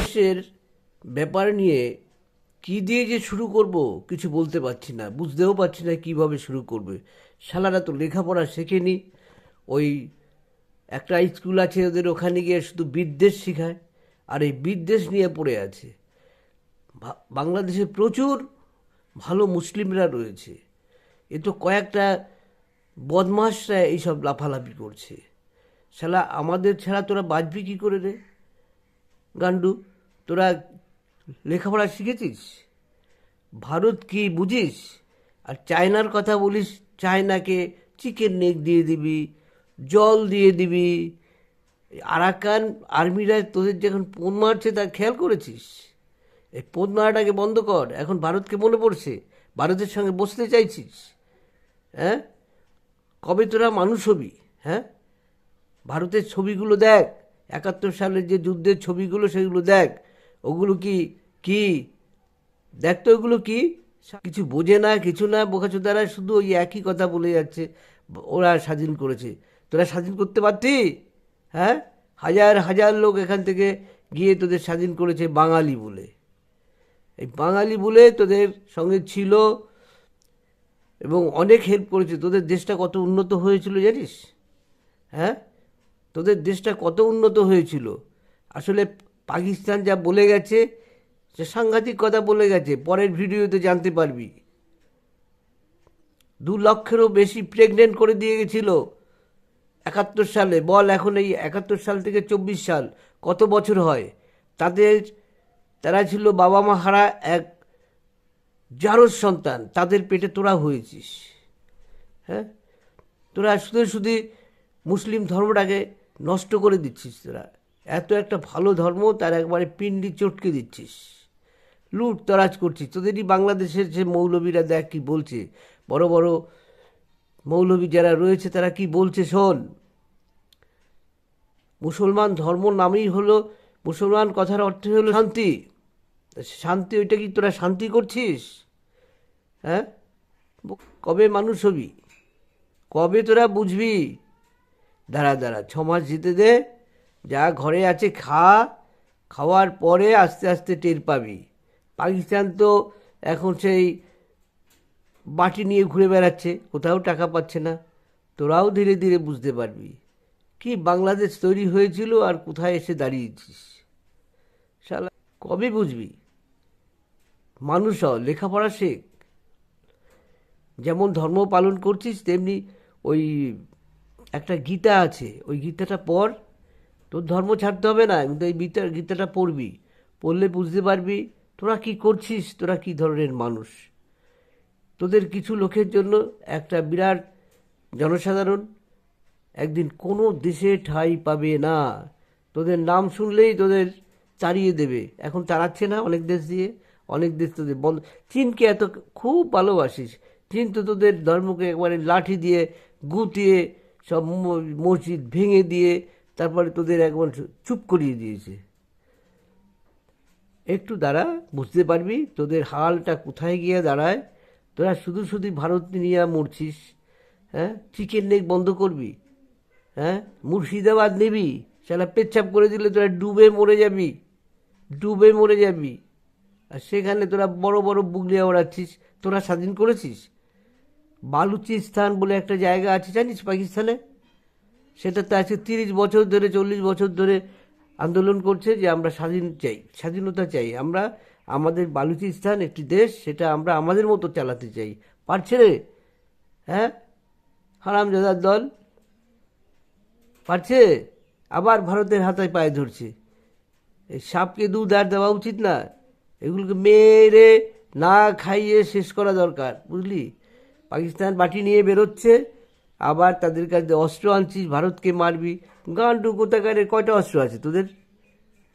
বাংলাদেশের ব্যাপার নিয়ে কি দিয়ে যে শুরু করব কিছু বলতে পারছি না, বুঝতেও পারছি না কিভাবে শুরু করবে। শালারা তো লেখাপড়া শেখেনি। ওই একটা স্কুল আছে ওদের, ওখানে গিয়ে শুধু বিদ্বেষ শেখায়, আর এই বিদ্বেষ নিয়ে পড়ে আছে। বাংলাদেশে প্রচুর ভালো মুসলিমরা রয়েছে, এ তো কয়েকটা বদমাশরা এইসব লাফালাফি করছে। শালা আমাদের ছাড়া তোরা বাঁচবি কী করে রে গান্ডু? তোরা লেখাপড়া শিখেছিস? ভারত কি বুঝিস? আর চায়নার কথা বলিস, চায়নাকে চিকেন নেক দিয়ে দিবি, জল দিয়ে দিবি। আরাকান আর্মিরা তোদের যখন পোন মারছে তা খেয়াল করেছিস? এই পোন মারাটাকে বন্ধ কর। এখন ভারতকে মনে পড়ছে, ভারতের সঙ্গে বসতে চাইছিস? হ্যাঁ, কবে তোরা মানুষ হবি? হ্যাঁ, ভারতের ছবিগুলো দেখ, 71 সালের যে যুদ্ধের ছবিগুলো সেগুলো দেখ। ওগুলো কি কি দেখ তো, ওগুলো কি? কিছু বোঝে না, কিছু না, বোকাচোদারা শুধু ওই একই কথা বলে যাচ্ছে, ওরা স্বাধীন করেছে। তোরা স্বাধীন করতে পারতি? হ্যাঁ, হাজার হাজার লোক এখান থেকে গিয়ে তোদের স্বাধীন করেছে বাঙালি বলে। এই বাঙালি বলে তোদের সঙ্গে ছিল এবং অনেক হেল্প করেছে। তোদের দেশটা কত উন্নত হয়েছিল জানিস? হ্যাঁ, তোদের দেশটা কত উন্নত হয়েছিল। আসলে পাকিস্তান যা বলে গেছে, সে সাংঘাতিক কথা বলে গেছে, পরের ভিডিওতে জানতে পারবি। 2 লক্ষেরও বেশি প্রেগনেন্ট করে দিয়ে গেছিল 71 সালে। বল এখন এই 71 সাল থেকে 24 সাল কত বছর হয়? তারা ছিল বাবা মা হারা এক জারজ সন্তান, তাদের পেটে তোরা হয়েছিস। হ্যাঁ, তোরা শুধু শুধু মুসলিম ধর্মটাকে নষ্ট করে দিচ্ছিস। তোরা এত একটা ভালো ধর্ম, তার একবারে পিন্ডি চটকে দিচ্ছিস, লুট তরাজ করছিস। তোদেরই বাংলাদেশের যে মৌলবীরা দেখ কি বলছে, বড় বড় মৌলবী যারা রয়েছে তারা কি বলছে শোন। মুসলমান ধর্ম নামেই হলো, মুসলমান কথার অর্থ হলো শান্তি। শান্তি, ওইটা কি তোরা শান্তি করছিস? হ্যাঁ, কবে মানুষ হবি? কবে তোরা বুঝবি? দাঁড়া 6 মাস যেতে দে, যা ঘরে আছে খা, খাওয়ার পরে আস্তে আস্তে টের পাবি। পাকিস্তান তো এখন সেই বাটি নিয়ে ঘুরে বেড়াচ্ছে, কোথাও টাকা পাচ্ছে না। তোরাও ধীরে ধীরে বুঝতে পারবি কি বাংলাদেশ তৈরি হয়েছিল আর কোথায় এসে দাঁড়িয়েছিস। শালা কবে বুঝবি? মানুষ হ, লেখাপড়া শেখ। যেমন ধর্ম পালন করছিস তেমনি ওই একটা গীতা আছে, ওই গীতাটা পড়। তোর ধর্ম ছাড়তে হবে না, কিন্তু এই গীতাটা পড়বি, পড়লে বুঝতে পারবি তোরা কি করছিস, তোরা কি ধরনের মানুষ। তোদের কিছু লোকের জন্য একটা বিরাট জনসাধারণ একদিন কোনো দেশে ঠাঁই পাবে না। তোদের নাম শুনলেই তোদের তাড়িয়ে দেবে। এখন তাড়াচ্ছে না অনেক দেশ দিয়ে, অনেক দেশ তোদের বন্ধ। চীনকে এত খুব ভালোবাসিস, চীন তো তোদের ধর্মকে একবারে লাঠি দিয়ে গুটিয়ে সব মসজিদ ভেঙে দিয়ে তারপরে তোদের একবার চুপ করিয়ে দিয়েছে। একটু দাঁড়া, বুঝতে পারবি তোদের হালটা কোথায় গিয়ে দাঁড়ায়। তোরা শুধু শুধু ভারত নিয়ে মরছিস। হ্যাঁ, চিকেন নেক বন্ধ করবি। হ্যাঁ, মুর্শিদাবাদ নিবি, সেটা পেচ্ছাপ করে দিলে তোরা ডুবে মরে যাবি, ডুবে মরে যাবি। আর সেখানে তোরা বড় বড় বুগলিয়া ওড়াচ্ছিস। তোরা স্বাধীন করেছিস? বালুচিস্তান বলে একটা জায়গা আছে জানিস পাকিস্তানে? সেটাতে আজকে 30 বছর ধরে 40 বছর ধরে আন্দোলন করছে যে আমরা স্বাধীন চাই, স্বাধীনতা চাই। আমরা আমাদের বালুচিস্তান একটি দেশ, সেটা আমরা আমাদের মতো চালাতে চাই। পারছে রে? হ্যাঁ, হারামজাদার দল পারছে? আবার ভারতের হাতায় পায়ে ধরছে। এই সাপকে দুধ আর দেওয়া উচিত না, এগুলোকে মেরে না খাইয়ে শেষ করা দরকার, বুঝলি? পাকিস্তান বাটি নিয়ে বেরোচ্ছে, আবার তাদের কাছে অস্ত্র আনছিস, ভারতকে মারবি। গান্ডু কোথাকারের কয়টা অস্ত্র আছে তোদের?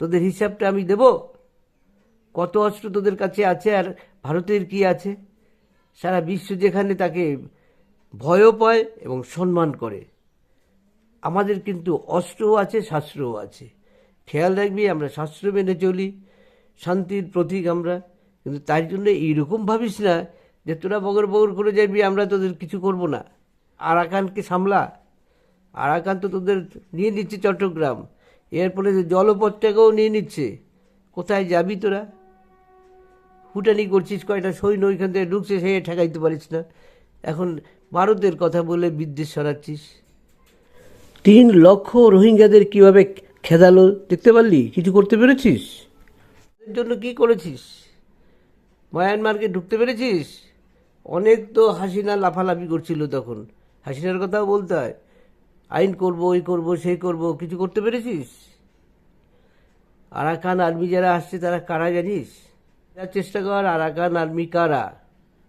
তোদের হিসাবটা আমি দেব, কত অস্ত্র তোদের কাছে আছে আর ভারতের কি আছে। সারা বিশ্ব যেখানে তাকে ভয়ও পায় এবং সম্মান করে। আমাদের কিন্তু অস্ত্রও আছে, শাস্ত্রও আছে। খেয়াল রাখবি, আমরা শাস্ত্র মেনে চলি, শান্তির প্রতীক আমরা। কিন্তু তার জন্য এইরকম ভাবিস না যে তোরা বগর বগর করে যাবি, আমরা তোদের কিছু করব না। আরাকানকে সামলা। আরাকান তো তোদের নিয়ে নিচ্ছে চট্টগ্রাম, এরপরে জলপথটাকেও নিয়ে নিচ্ছে। কোথায় যাবি তোরা? ফুটানি করছিস, কয়টা সৈন্য ওইখান থেকে ঢুকছে, সে ঠেকাইতে পারিস না। এখন ভারতের কথা বলে বিদ্বেষ ছড়াচ্ছিস। 3 লক্ষ রোহিঙ্গাদের কিভাবে খেদালো দেখতে পারলি? কিছু করতে পেরেছিস? এর জন্য কি করেছিস? মায়ানমারকে ঢুকতে পেরেছিস? অনেক তো হাসিনা লাফালাফি করছিল তখন, হাসিনার কথাও বলতে হয়। আইন করব, ওই করব, সেই করব, কিছু করতে পেরেছিস? আরাকান আর্মি যারা আসছে তারা কারা জানিস? যার চেষ্টা কর, আরাকান আর্মি কারা।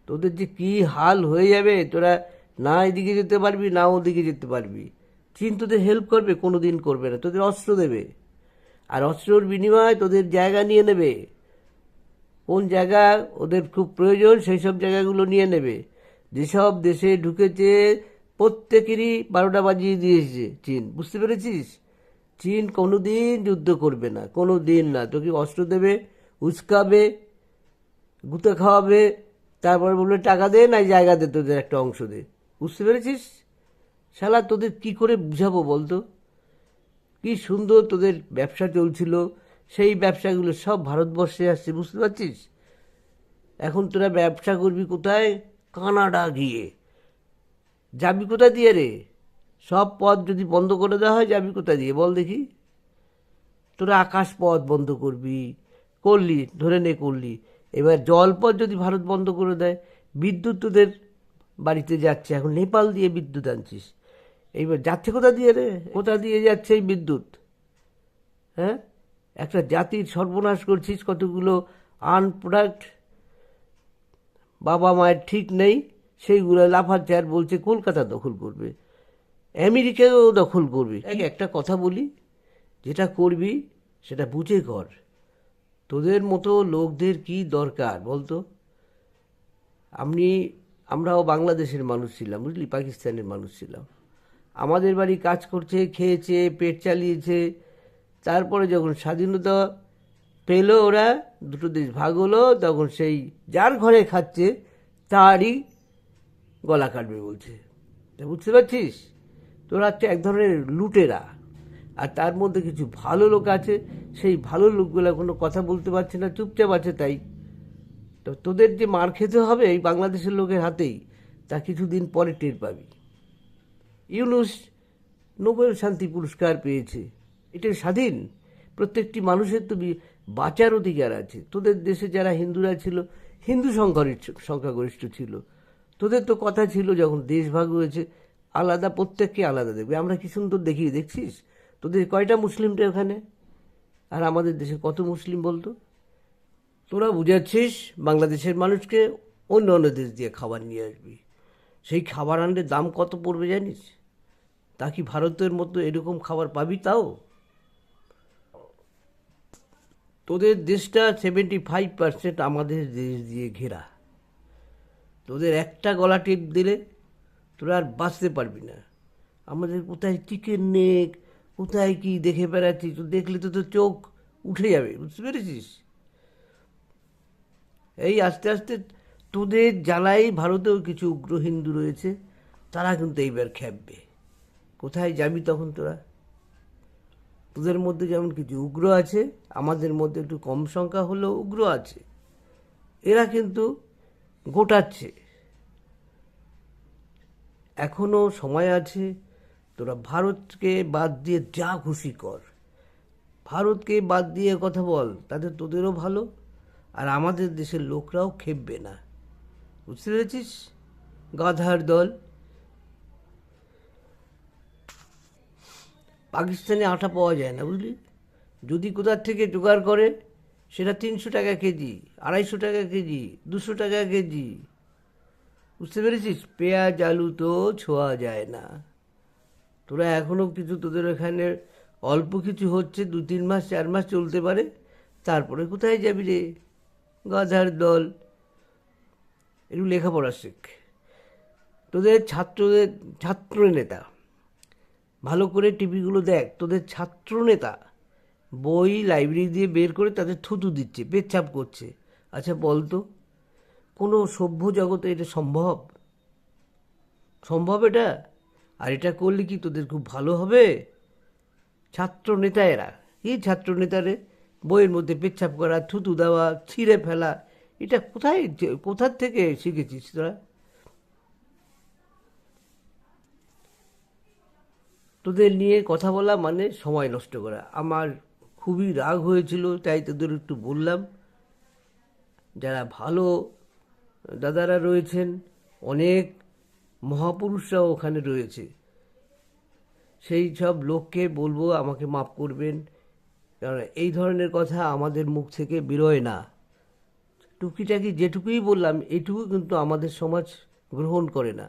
তোদের যে কি হাল হয়ে যাবে, তোরা না এদিকে যেতে পারবি না ওদিকে যেতে পারবি। চীন তোদের হেল্প করবে? কোনো দিন করবে না। তোদের অস্ত্র দেবে, আর অস্ত্রর বিনিময়ে তোদের জায়গা নিয়ে নেবে। কোন জায়গা ওদের খুব প্রয়োজন সেই সব জায়গাগুলো নিয়ে নেবে। যেসব দেশে ঢুকেছে প্রত্যেকেরই 12টা বাজিয়ে দিয়েছে চীন, বুঝতে পেরেছিস? চীন কোনো দিন যুদ্ধ করবে না, কোনো দিন না। তোকে অস্ত্র দেবে, উস্কাবে, গুঁতে খাওয়াবে, তারপর বলবে টাকা দে, না জায়গা দে, তোদের একটা অংশ দে। বুঝতে পেরেছিস? শালা তোদের কি করে বুঝাবো বলতো? কি সুন্দর তোদের ব্যবসা চলছিল, সেই ব্যবসাগুলো সব ভারতবর্ষে আসছে, বুঝতে পারছিস? এখন তোরা ব্যবসা করবি কোথায়? কানাডা গিয়ে। যাবি কোথা দিয়ে রে? সব পথ যদি বন্ধ করে দেওয়া হয়, যাবি কোথা দিয়ে বল দেখি? তোরা আকাশ পথ বন্ধ করবি, করলি, ধরে নে করলি। এবার জলপথ যদি ভারত বন্ধ করে দেয়, বিদ্যুৎ তোদের বাড়িতে যাচ্ছে, এখন নেপাল দিয়ে বিদ্যুৎ আনছিস। এইবার যাচ্ছে কোথা দিয়ে রে? কোথা দিয়ে যাচ্ছে এই বিদ্যুৎ? হ্যাঁ, একটা জাতির সর্বনাশ করছিস। কতগুলো আনপ্রোডাক্ট, বাবা মায়ের ঠিক নেই, সেইগুলো লাফাচ্ছে আর বলছে কলকাতা দখল করবে, আমেরিকাও দখল করবে। একটা কথা বলি, যেটা করবি সেটা বুঝে কর। তোদের মতো লোকদের কি দরকার বলতো? আমরাও বাংলাদেশের মানুষ ছিলাম, বুঝলি, পাকিস্তানের মানুষ ছিলাম। আমাদের বাড়ি কাজ করছে, খেয়েছে, পেট চালিয়েছে। তারপরে যখন স্বাধীনতা পেল, ওরা দুটো দেশ ভাগ হলো, তখন সেই যার ঘরে খাচ্ছে তারই গলা কাটবে বলছে। তা বুঝতে পারছিস? তোরা হচ্ছে এক ধরনের লুটেরা। আর তার মধ্যে কিছু ভালো লোক আছে, সেই ভালো লোকগুলো কোনো কথা বলতে পারছে না, চুপচাপ আছে। তাই তো তোদের যে মার খেতে হবে এই বাংলাদেশের লোকের হাতেই, তা কিছুদিন পরে টের পাবি। ইউনুস নোবেল শান্তি পুরস্কার পেয়েছে, এটা স্বাধীন। প্রত্যেকটি মানুষের তো বাঁচার অধিকার আছে। তোদের দেশে যারা হিন্দুরা ছিল, হিন্দু সংখ্যাগরিষ্ঠ ছিল, তোদের তো কথা ছিল যখন দেশ ভাগ হয়েছে আলাদা, প্রত্যেককে আলাদা দেখবে। আমরা কি সুন্দর দেখছিস? তোদের কয়টা মুসলিমটা ওখানে, আর আমাদের দেশে কত মুসলিম বলতো? তোরা বুঝাচ্ছিস বাংলাদেশের মানুষকে অন্য অন্য দেশ দিয়ে খাবার নিয়ে আসবি। সেই খাবার আনলে দাম কত পড়বে জানিস? তা কি ভারতের মতো এরকম খাবার পাবি? তাও তোদের দেশটা 75% আমাদের দেশ দিয়ে ঘেরা। তোদের একটা গলা টিপ দিলে তোরা আর বাঁচতে পারবি না। আমাদের কোথায় চিকেন নেক, কোথায় কি দেখে বেড়াচ্ছিস, তো দেখলে তো তোর চোখ উঠে যাবে, বুঝতে পেরেছিস? এই আস্তে আস্তে তোদের জ্বালাই ভারতেও কিছু উগ্র হিন্দু রয়েছে, তারা কিন্তু এইবার খেপবে। কোথায় যাবি তখন তোরা? তোদের মধ্যে যেমন কিছু উগ্র আছে, আমাদের মধ্যে একটু কম সংখ্যা হলেও উগ্র আছে। এরা কিন্তু গোটাচ্ছে। এখনো সময় আছে। তোরা ভারতকে বাদ দিয়ে যা খুশি কর, ভারতকে বাদ দিয়ে কথা বল, তাতে তোদেরও ভালো, আর আমাদের দেশের লোকরাও খেপবে না, বুঝতে পেরেছিস? গাধার দল। পাকিস্তানে আটা পাওয়া যায় না, বুঝলি? যদি কোথার থেকে জোগাড় করে, সেটা 300 টাকা কেজি, 250 টাকা কেজি, 200 টাকা কেজি, বুঝতে পেরেছিস? পেঁয়াজ আলু তো ছোঁয়া যায় না। তোরা এখনও কিছু, তোদের এখানে অল্প কিছু হচ্ছে, 2-3 মাস 4 মাস চলতে পারে, তারপরে কোথায় যাবি রে? গাধার দল। একটু লেখাপড়া শেখ। তোদের ছাত্র নেতা, ভালো করে টিভিগুলো দেখ। তোদের ছাত্র নেতা বই লাইব্রেরি দিয়ে বের করে তাদের থুতু দিচ্ছে, পেচ্ছাপ করছে। আচ্ছা বলতো, কোনো সভ্য জগতে এটা সম্ভব? সম্ভব এটা? আর এটা করলে কি তোদের খুব ভালো হবে? ছাত্র নেতা এরা, কি ছাত্র নেতা রে? বইয়ের মধ্যে পেচ্ছাপ করা, থুতু দেওয়া, ছিঁড়ে ফেলা, এটা কোথার থেকে শিখেছিস তোরা? তোদের নিয়ে কথা বলা মানে সময় নষ্ট করা। আমার খুবই রাগ হয়েছিল, তাই তোদের একটু বললাম। যারা ভালো দাদারা রয়েছেন, অনেক মহাপুরুষরাও ওখানে রয়েছে, সেই সব লোককে বলবো আমাকে মাফ করবেন, কারণ এই ধরনের কথা আমাদের মুখ থেকে বেরোয় না। টুকিটাকি যেটুকুই বললাম, এইটুকু কিন্তু আমাদের সমাজ গ্রহণ করে না।